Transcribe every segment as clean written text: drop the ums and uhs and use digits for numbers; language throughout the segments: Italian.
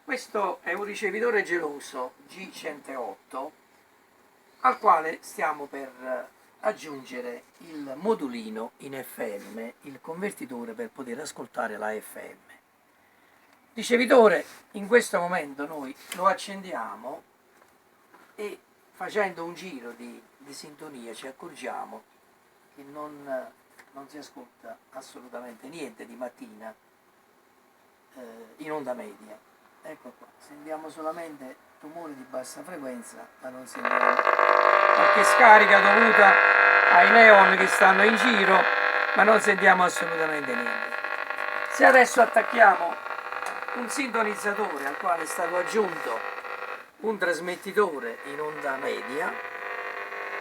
Questo è un ricevitore geloso G108 al quale stiamo per aggiungere il modulino in FM, il convertitore per poter ascoltare la FM. Ricevitore, in questo momento noi lo accendiamo e facendo un giro di sintonia ci accorgiamo che non si ascolta assolutamente niente di mattina in onda media. Ecco qua, sentiamo solamente rumori di bassa frequenza, ma non sentiamo qualche scarica dovuta ai neon che stanno in giro, ma non sentiamo assolutamente niente. Se adesso attacchiamo un sintonizzatore al quale è stato aggiunto un trasmettitore in onda media,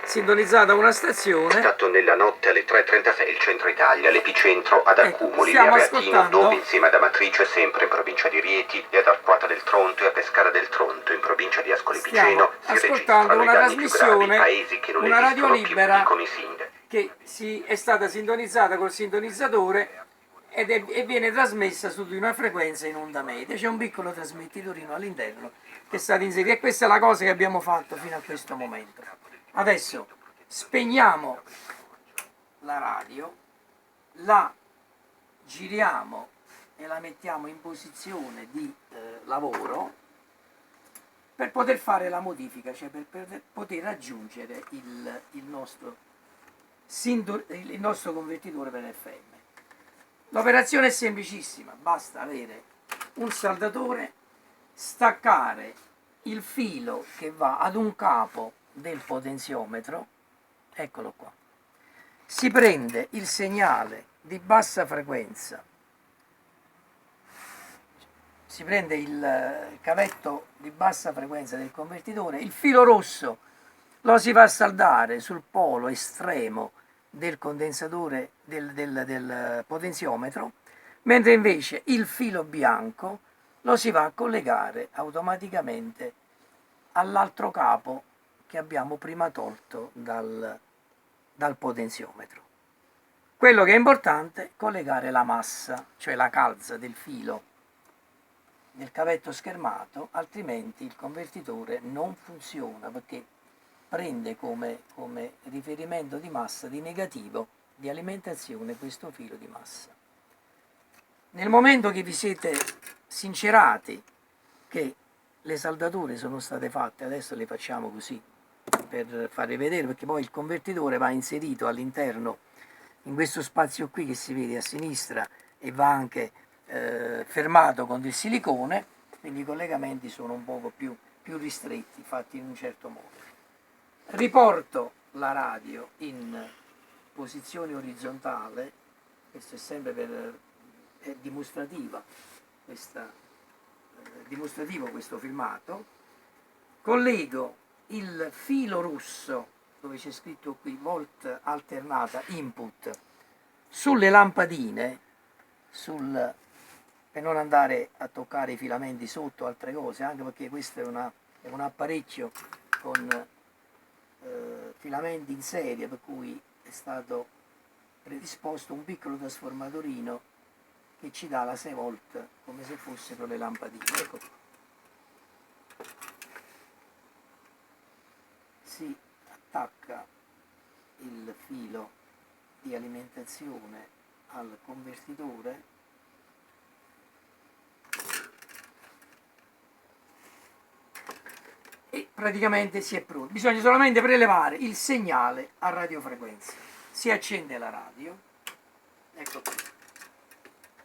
sintonizzata una stazione. Stato nella notte alle 3:36 il centro Italia, l'epicentro ad Accumuli, stiamo a Reatino, ascoltando dove insieme ad Amatrice, sempre in provincia di Rieti, e ad Arquata del Tronto e a Pescara del Tronto, in provincia di Ascoli Piceno, si ascoltando registrano i una danni più gravi, trasmissione, paesi che non una radio esistono più, libera dicono i sindaci. che è stata sintonizzata col sintonizzatore e viene trasmessa su di una frequenza in onda media. C'è un piccolo trasmettitorino all'interno che è stato inserito e questa è la cosa che abbiamo fatto fino a questo momento. Adesso spegniamo la radio, la giriamo e la mettiamo in posizione di lavoro per poter fare la modifica, cioè per poter raggiungere il nostro convertitore per FM. L'operazione è semplicissima, basta avere un saldatore, staccare il filo che va ad un capo del potenziometro, eccolo qua, si prende il segnale di bassa frequenza, si prende il cavetto di bassa frequenza del convertitore, il filo rosso lo si va a saldare sul polo estremo del condensatore del potenziometro, mentre invece il filo bianco lo si va a collegare automaticamente all'altro capo che abbiamo prima tolto dal potenziometro. Quello che è importante è collegare la massa, cioè la calza del filo del cavetto schermato, altrimenti il convertitore non funziona perché prende come riferimento di massa di negativo di alimentazione questo filo di massa. Nel momento che vi siete sincerati che le saldature sono state fatte, adesso le facciamo così per farvi vedere, perché poi il convertitore va inserito all'interno in questo spazio qui che si vede a sinistra e va anche fermato con del silicone, quindi i collegamenti sono un poco più ristretti, fatti in un certo modo. Riporto la radio in posizione orizzontale, questo è sempre è dimostrativa dimostrativo questo filmato, collego il filo rosso dove c'è scritto qui volt alternata input sulle lampadine, per non andare a toccare i filamenti sotto altre cose, anche perché questo è un apparecchio con filamenti in serie, per cui è stato predisposto un piccolo trasformatorino che ci dà la 6 volt come se fossero le lampadine. Ecco qua. Si attacca il filo di alimentazione al convertitore e praticamente si è pronto. Bisogna solamente prelevare il segnale a radiofrequenza. Si accende la radio, ecco qui.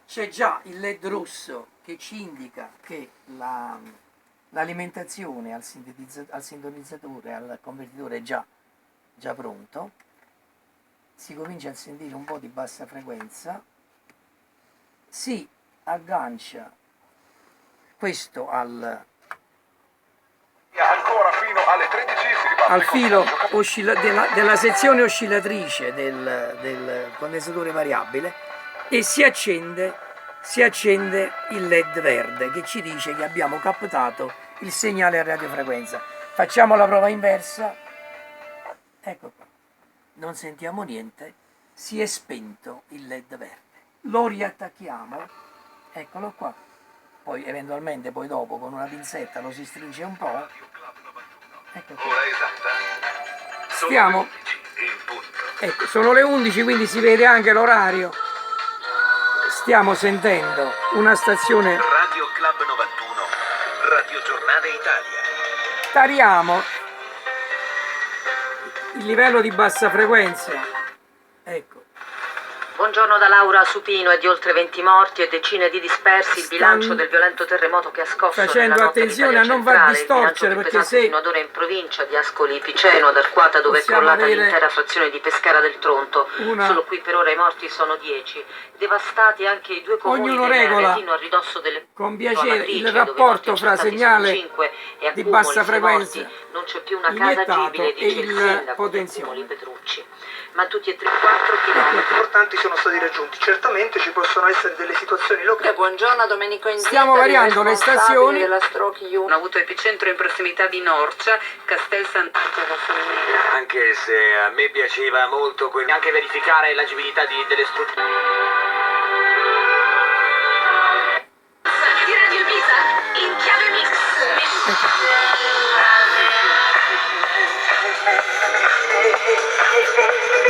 C'è già il LED rosso che ci indica che l'alimentazione al sintonizzatore, al convertitore è già pronto. Si comincia a sentire un po' di bassa frequenza, si aggancia questo al filo della sezione oscillatrice del condensatore variabile e si accende il LED verde che ci dice che abbiamo captato il segnale a radiofrequenza. Facciamo la prova inversa, ecco qua, non sentiamo niente, si è spento il LED verde. Lo riattacchiamo, eccolo qua, poi eventualmente poi dopo con una pinzetta lo si stringe un po'. Ecco qui. Ora esatta. Stiamo, 11 in punto. ecco, sono le 11, quindi si vede anche l'orario. Stiamo sentendo una stazione, Radio Club 91, Radio Giornale Italia. tariamo il livello di bassa frequenza, ecco. Buongiorno da Laura Supino, e di oltre 20 morti e decine di dispersi il bilancio Stanno del violento terremoto che ha scosso facendo nella notte attenzione a l'Italia non far centrale, il distorcere, bilancio più perché pesante se fino ad ora in provincia di Ascoli Piceno, ad Arquata, dove è possiamo crollata avere l'intera frazione di Pescara del Tronto. una, Solo qui per ora i morti sono 10. Devastati anche i due comuni ognuno del regola Aretino a ridosso delle con piacere Amatrice, il dove i morti rapporto fra accertati sono segnale 5 e a di Cumoli, bassa sei morti. frequenza Non c'è più una casa iniettato agibile, e dice il il sindaco di potenzione. Cumoli Petrucci. Ma tutti e tre 4 chilometri. Importanti sono stati raggiunti. Certamente ci possono essere delle situazioni locali. Buongiorno a Domenico Inzita. Stiamo variando le stazioni. Della Stroke U. Ha avuto epicentro in prossimità di Norcia, Castel Sant'Angelo Solomea. Anche se a me piaceva molto anche verificare l'agibilità delle strutture. Di Radio Ibiza in chiave mix.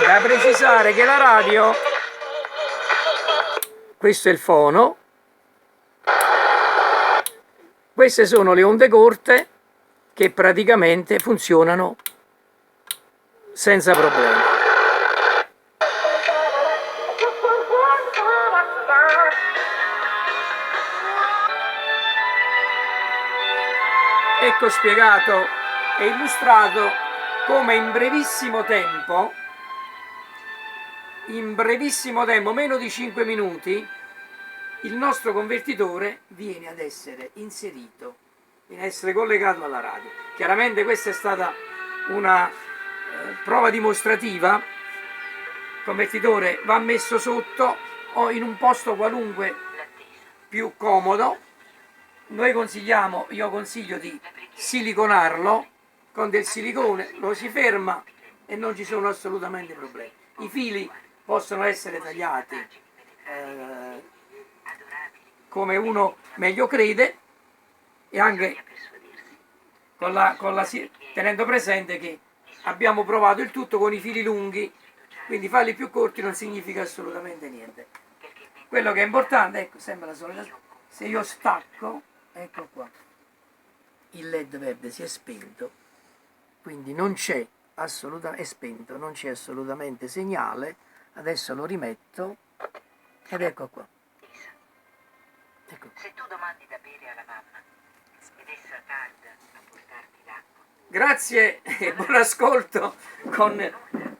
Da precisare che la radio, questo è il fono, queste sono le onde corte che praticamente funzionano senza problemi. Ecco spiegato e illustrato come in brevissimo tempo, meno di 5 minuti, il nostro convertitore viene ad essere inserito, viene ad essere collegato alla radio. Chiaramente questa è stata una prova dimostrativa. Il convertitore va messo sotto o in un posto qualunque più comodo. Io consiglio di siliconarlo con del silicone, lo si ferma e non ci sono assolutamente problemi. I fili possono essere tagliati come uno meglio crede, e anche tenendo presente che abbiamo provato il tutto con i fili lunghi, quindi farli più corti non significa assolutamente niente. Quello che è importante, ecco, sembra la solita, se io stacco, ecco qua, il LED verde si è spento, quindi non c'è assolutamente, è spento, non c'è assolutamente segnale. Adesso lo rimetto ed ecco qua. Ecco qua. Se tu domandi da bere alla mamma ed essa tarda a portarti l'acqua. Grazie e buon ascolto con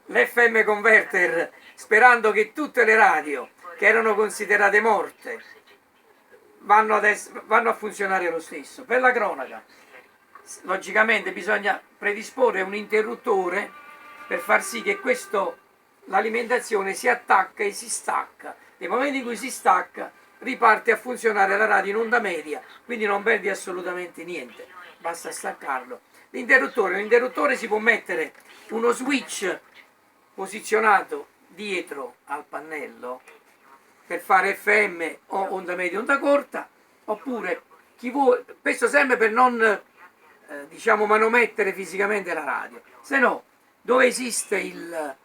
l'FM Converter, sperando che tutte le radio che erano considerate morte vanno a funzionare lo stesso. Per la cronaca, logicamente bisogna predisporre un interruttore per far sì che l'alimentazione si attacca e si stacca. Nel momento in cui si stacca riparte a funzionare la radio in onda media, quindi non perdi assolutamente niente, basta staccarlo. L'interruttore si può mettere uno switch posizionato dietro al pannello per fare FM o onda media, onda corta, oppure chi vuole, questo sempre per non manomettere fisicamente la radio, se no dove esiste il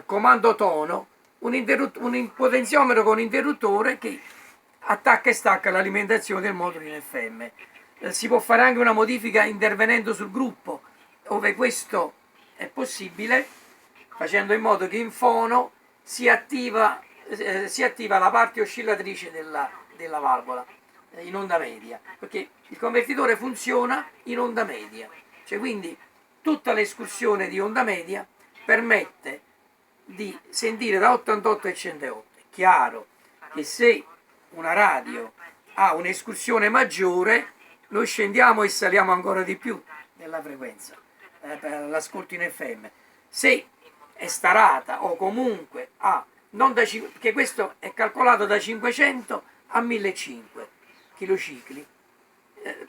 comando tono, un potenziometro con interruttore che attacca e stacca l'alimentazione del modulo in FM. Si può fare anche una modifica intervenendo sul gruppo, dove questo è possibile, facendo in modo che in fono si attiva la parte oscillatrice della valvola in onda media, perché il convertitore funziona in onda media, cioè quindi tutta l'escursione di onda media permette di sentire da 88 e 108. È chiaro che se una radio ha un'escursione maggiore, noi scendiamo e saliamo ancora di più nella frequenza per l'ascolto in FM. Se è starata o comunque che questo è calcolato da 500 a 1500 kcicli,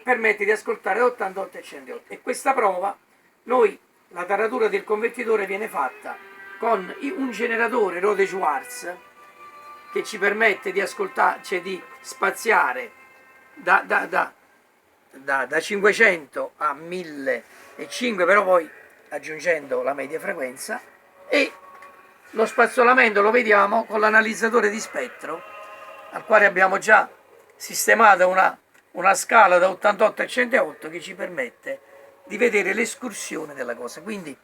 permette di ascoltare da 88 e 108. E questa prova, la taratura del convertitore viene fatta con un generatore Rode-Schwarz che ci permette di ascoltare, cioè di spaziare da 500 a 1500, però poi aggiungendo la media frequenza, e lo spazzolamento lo vediamo con l'analizzatore di spettro, al quale abbiamo già sistemato una scala da 88 a 108 che ci permette di vedere l'escursione della cosa. Quindi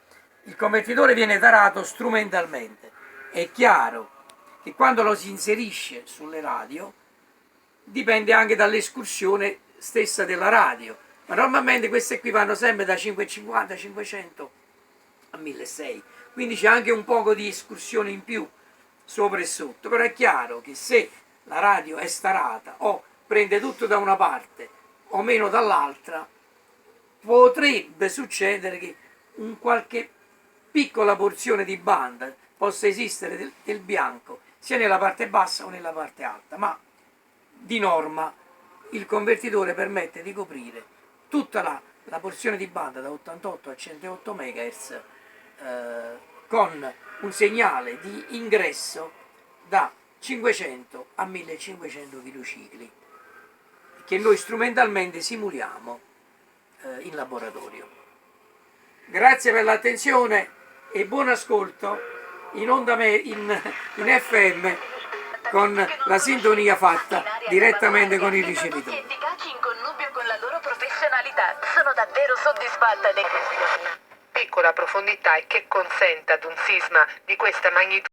il convertitore viene tarato strumentalmente. È chiaro che quando lo si inserisce sulle radio dipende anche dall'escursione stessa della radio, ma normalmente queste qui vanno sempre da 550, 500 a 1600, quindi c'è anche un poco di escursione in più sopra e sotto. Però è chiaro che se la radio è starata o prende tutto da una parte o meno dall'altra, potrebbe succedere che un qualche piccola porzione di banda possa esistere del bianco sia nella parte bassa o nella parte alta, ma di norma il convertitore permette di coprire tutta la porzione di banda da 88 a 108 MHz con un segnale di ingresso da 500 a 1500 kHz che noi strumentalmente simuliamo in laboratorio. Grazie per l'attenzione e buon ascolto in onda in FM con la sintonia fatta direttamente con il ricevitore. Efficaci in connubio con la loro professionalità. Sono davvero soddisfatta dei piccola profondità e che consente ad un sisma di questa magnitudine